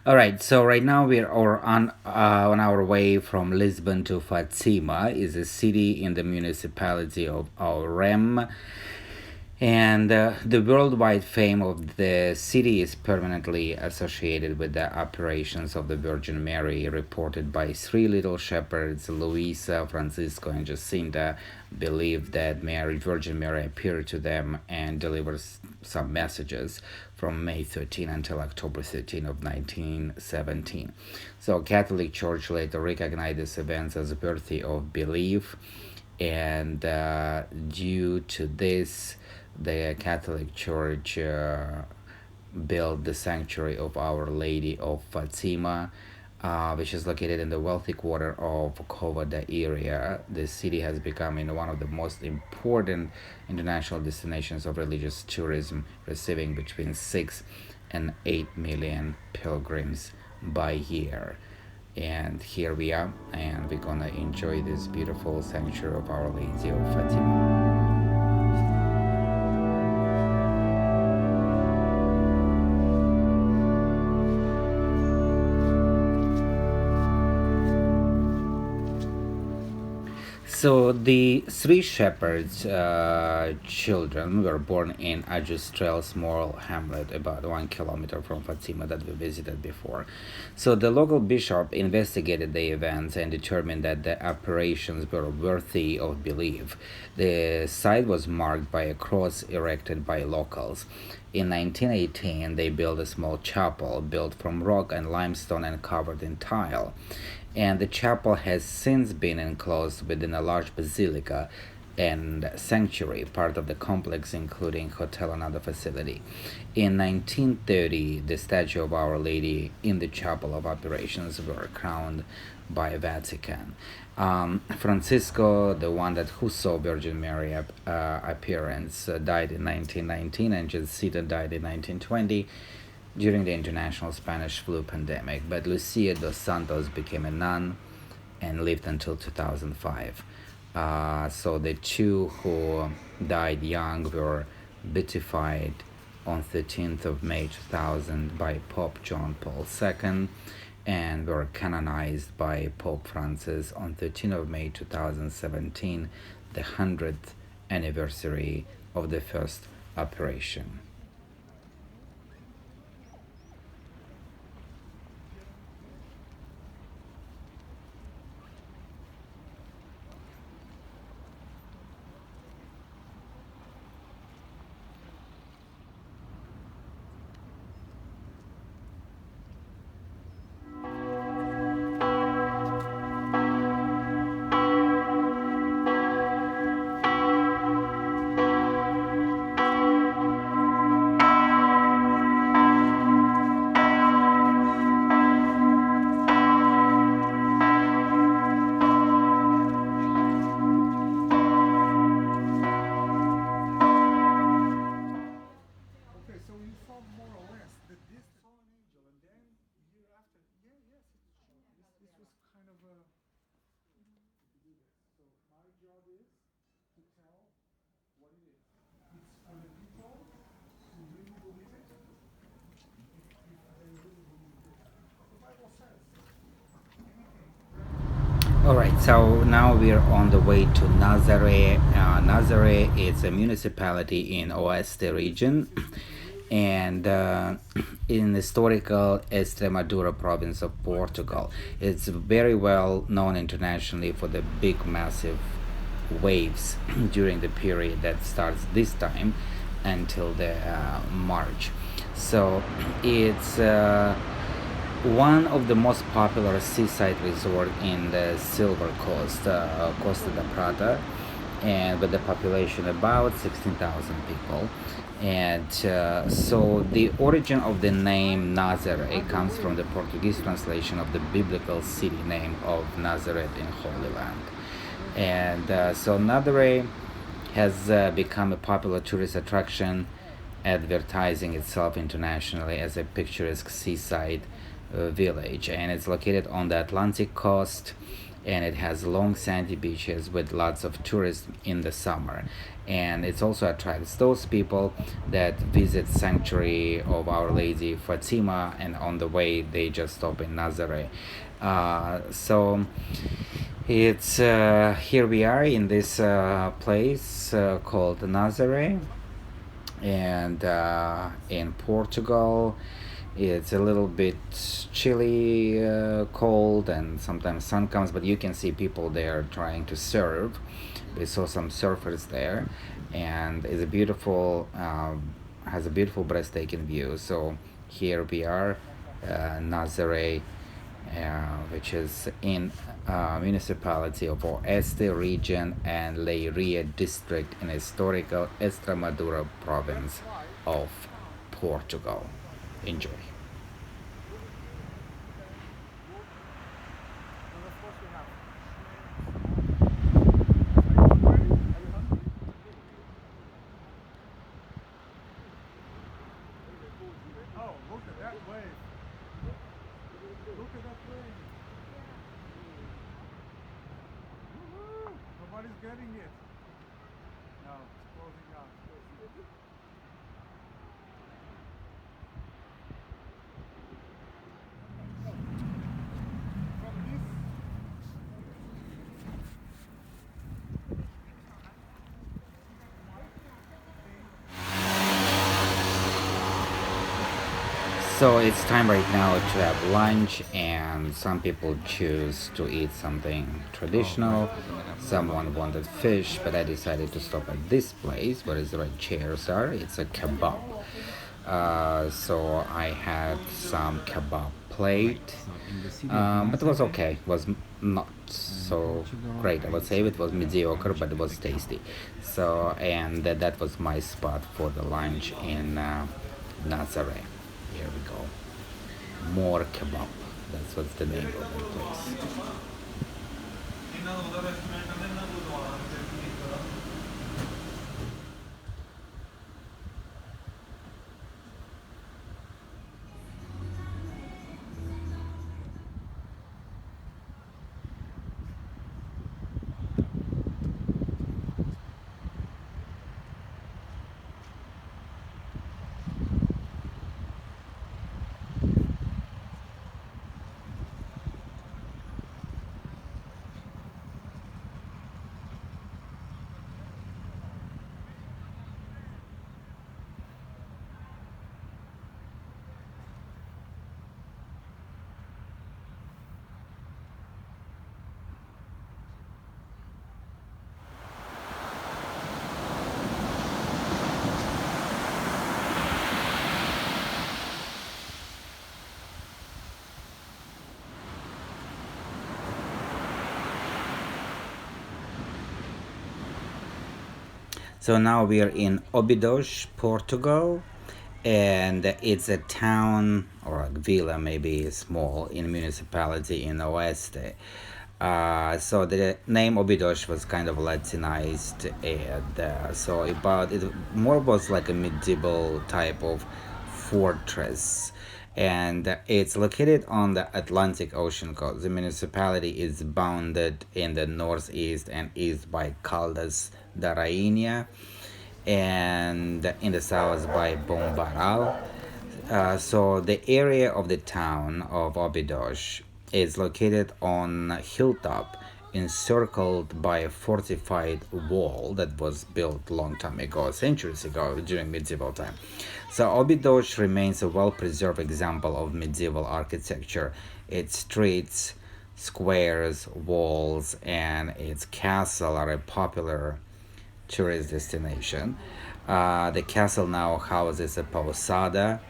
All right, so right now we are on our way from Lisbon to Fatima, is a city in the municipality of Aurem, and the worldwide fame of the city is permanently associated with the apparitions of the Virgin Mary, reported by three little shepherds, Luisa, Francisco, and Jacinta, believe that Virgin Mary appeared to them and delivered some messages from May 13 until October 13 of 1917. So Catholic Church later recognized these events as worthy of belief, and due to this, the Catholic Church built the sanctuary of Our Lady of Fatima, which is located in the wealthy quarter of Covada area. The city has become one of the most important international destinations of religious tourism, receiving between 6 and 8 million pilgrims by year. And here we are, and we're gonna enjoy this beautiful sanctuary of Our Lady of Fatima. So the three shepherds' children were born in Ajustrel, small hamlet about 1 kilometer from Fatima that we visited before. So the local bishop investigated the events and determined that the apparitions were worthy of belief. The site was marked by a cross erected by locals. In 1918, they built a small chapel built from rock and limestone and covered in tile, and the chapel has since been enclosed within a large basilica and sanctuary, part of the complex including hotel and other facility. In 1930, the statue of Our Lady in the Chapel of Operations were crowned by Vatican. Francisco, the one that who saw Virgin Mary appearance, died in 1919, and Jacinta died in 1920 during the international Spanish flu pandemic. But Lucia dos Santos became a nun and lived until 2005. So the two who died young were beatified on 13th of May 2000 by Pope John Paul II and were canonized by Pope Francis on 13th of May 2017, the 100th anniversary of the first operation. All right, so now we're on the way to Nazare. Nazare is a municipality in Oeste region and in historical Extremadura province of Portugal. It's very well known internationally for the big, massive waves during the period that starts this time until the March. So it's one of the most popular seaside resort in the Silver Coast, Costa da Prata, and with the population about 16,000 people. And so the origin of the name Nazare comes from the Portuguese translation of the biblical city name of Nazareth in Holy Land. And so Nazare has become a popular tourist attraction, advertising itself internationally as a picturesque seaside village, and it's located on the Atlantic coast and it has long sandy beaches with lots of tourists in the summer. And it's also attracts those people that visit sanctuary of Our Lady Fatima, and on the way they just stop in Nazare. So it's here we are in this place called Nazare, and in Portugal. It's a little bit chilly, cold, and sometimes sun comes, but you can see people there trying to surf. We saw some surfers there, and it's a beautiful, has a beautiful, breathtaking view. So here we are, Nazare, which is in municipality of Oeste region and Leiria district in historical Extremadura province of Portugal. Enjoy. So it's time right now to have lunch, and some people choose to eat something traditional. Someone wanted fish, but I decided to stop at this place where the red chairs are. It's a kebab. So I had some kebab plate, but it was okay. It was not so great. I would say it was mediocre, but it was tasty. So, and that was my spot for the lunch in Nazare. Here we go. More kebab. That's what's the name of the place. So now we are in Obidos, Portugal, and it's a town or a villa, maybe small, in municipality in Oeste. So the name Obidos was kind of Latinized, and so about it more was like a medieval type of fortress, and it's located on the Atlantic Ocean coast. The municipality is bounded in the northeast and east by Caldas da Rainha, and in the south by Bombaral. So the area of the town of Obidos is located on a hilltop encircled by a fortified wall that was built long time ago, centuries ago, during medieval time. So Obidos remains a well-preserved example of medieval architecture. Its streets, squares, walls, and its castle are a popular tourist destination. The castle now houses a posada,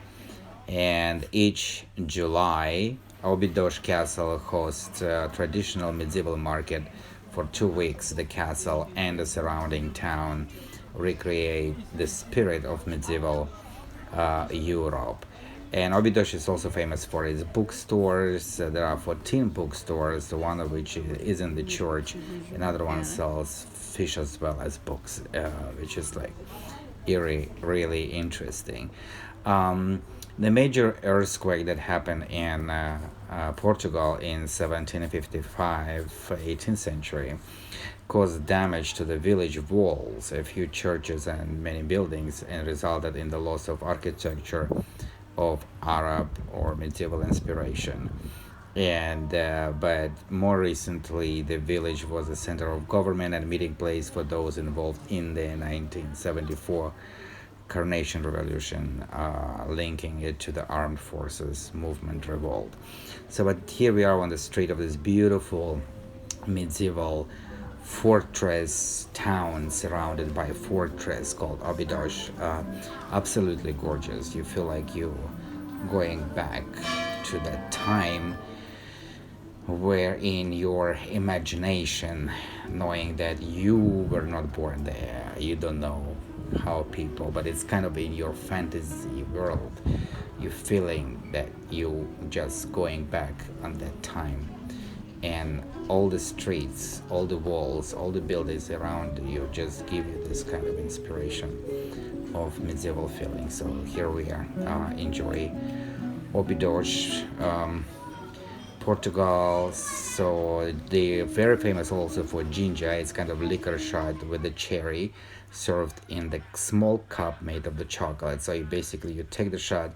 and each July, Obidos Castle hosts a traditional medieval market for 2 weeks. The castle and the surrounding town recreate the spirit of medieval Europe. And Obidos is also famous for its bookstores. There are 14 bookstores, one of which is in the church. Another one sells fish as well as books, which is like really interesting. The major earthquake that happened in Portugal in 1755, 18th century, caused damage to the village walls, a few churches, and many buildings, and resulted in the loss of architecture of Arab or medieval inspiration. And but more recently, the village was a center of government and meeting place for those involved in the 1974 Carnation Revolution, linking it to the armed forces movement revolt. So, but here we are on the street of this beautiful medieval fortress town surrounded by a fortress called Obidos. Absolutely gorgeous. You feel like you going back to that time where in your imagination, knowing that you were not born there, you don't know how people, but it's kind of in your fantasy world, you feeling that you just going back on that time, and all the streets, all the walls, all the buildings around you just give you this kind of inspiration of medieval feeling. So here we are, enjoy Obidos, Portugal. So they're very famous also for ginger. It's kind of liquor shot with the cherry, served in the small cup made of the chocolate. So you basically you take the shot,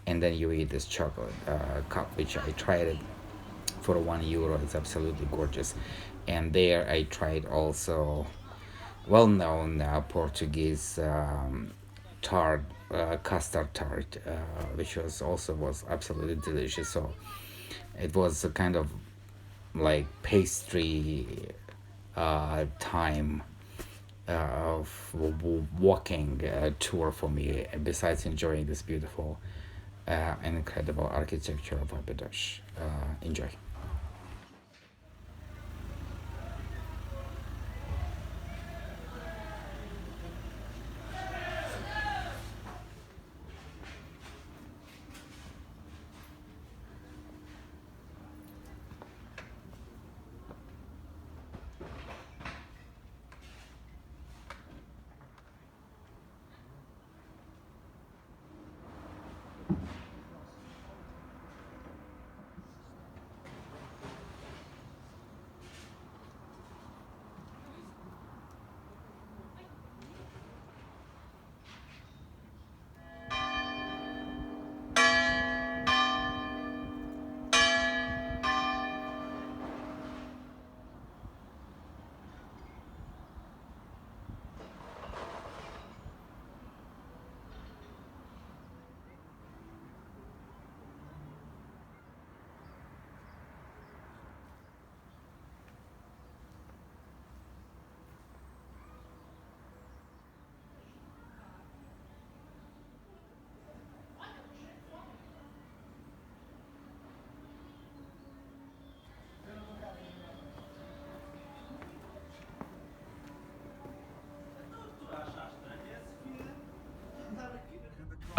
and then you eat this chocolate cup, which I tried it for €1. It's absolutely gorgeous. And there I tried also well-known Portuguese tart, custard tart, which was also was absolutely delicious. So it was a kind of like pastry time of walking tour for me. Besides enjoying this beautiful and incredible architecture of Obidos, enjoy.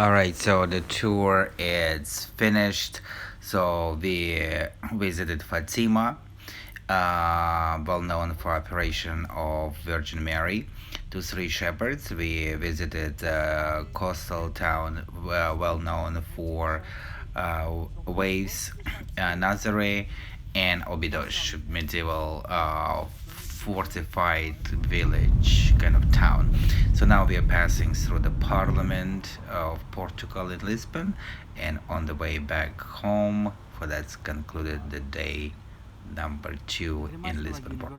All right, so the tour is finished. So we visited Fatima, well known for operation of Virgin Mary, to Three Shepherds. We visited coastal town, well known for waves, Nazare, and Obidos, medieval fortified village kind of town. So now we are passing through the Parliament of Portugal in Lisbon, and on the way back home. For that's concluded the day number 2 in Lisbon, Portugal.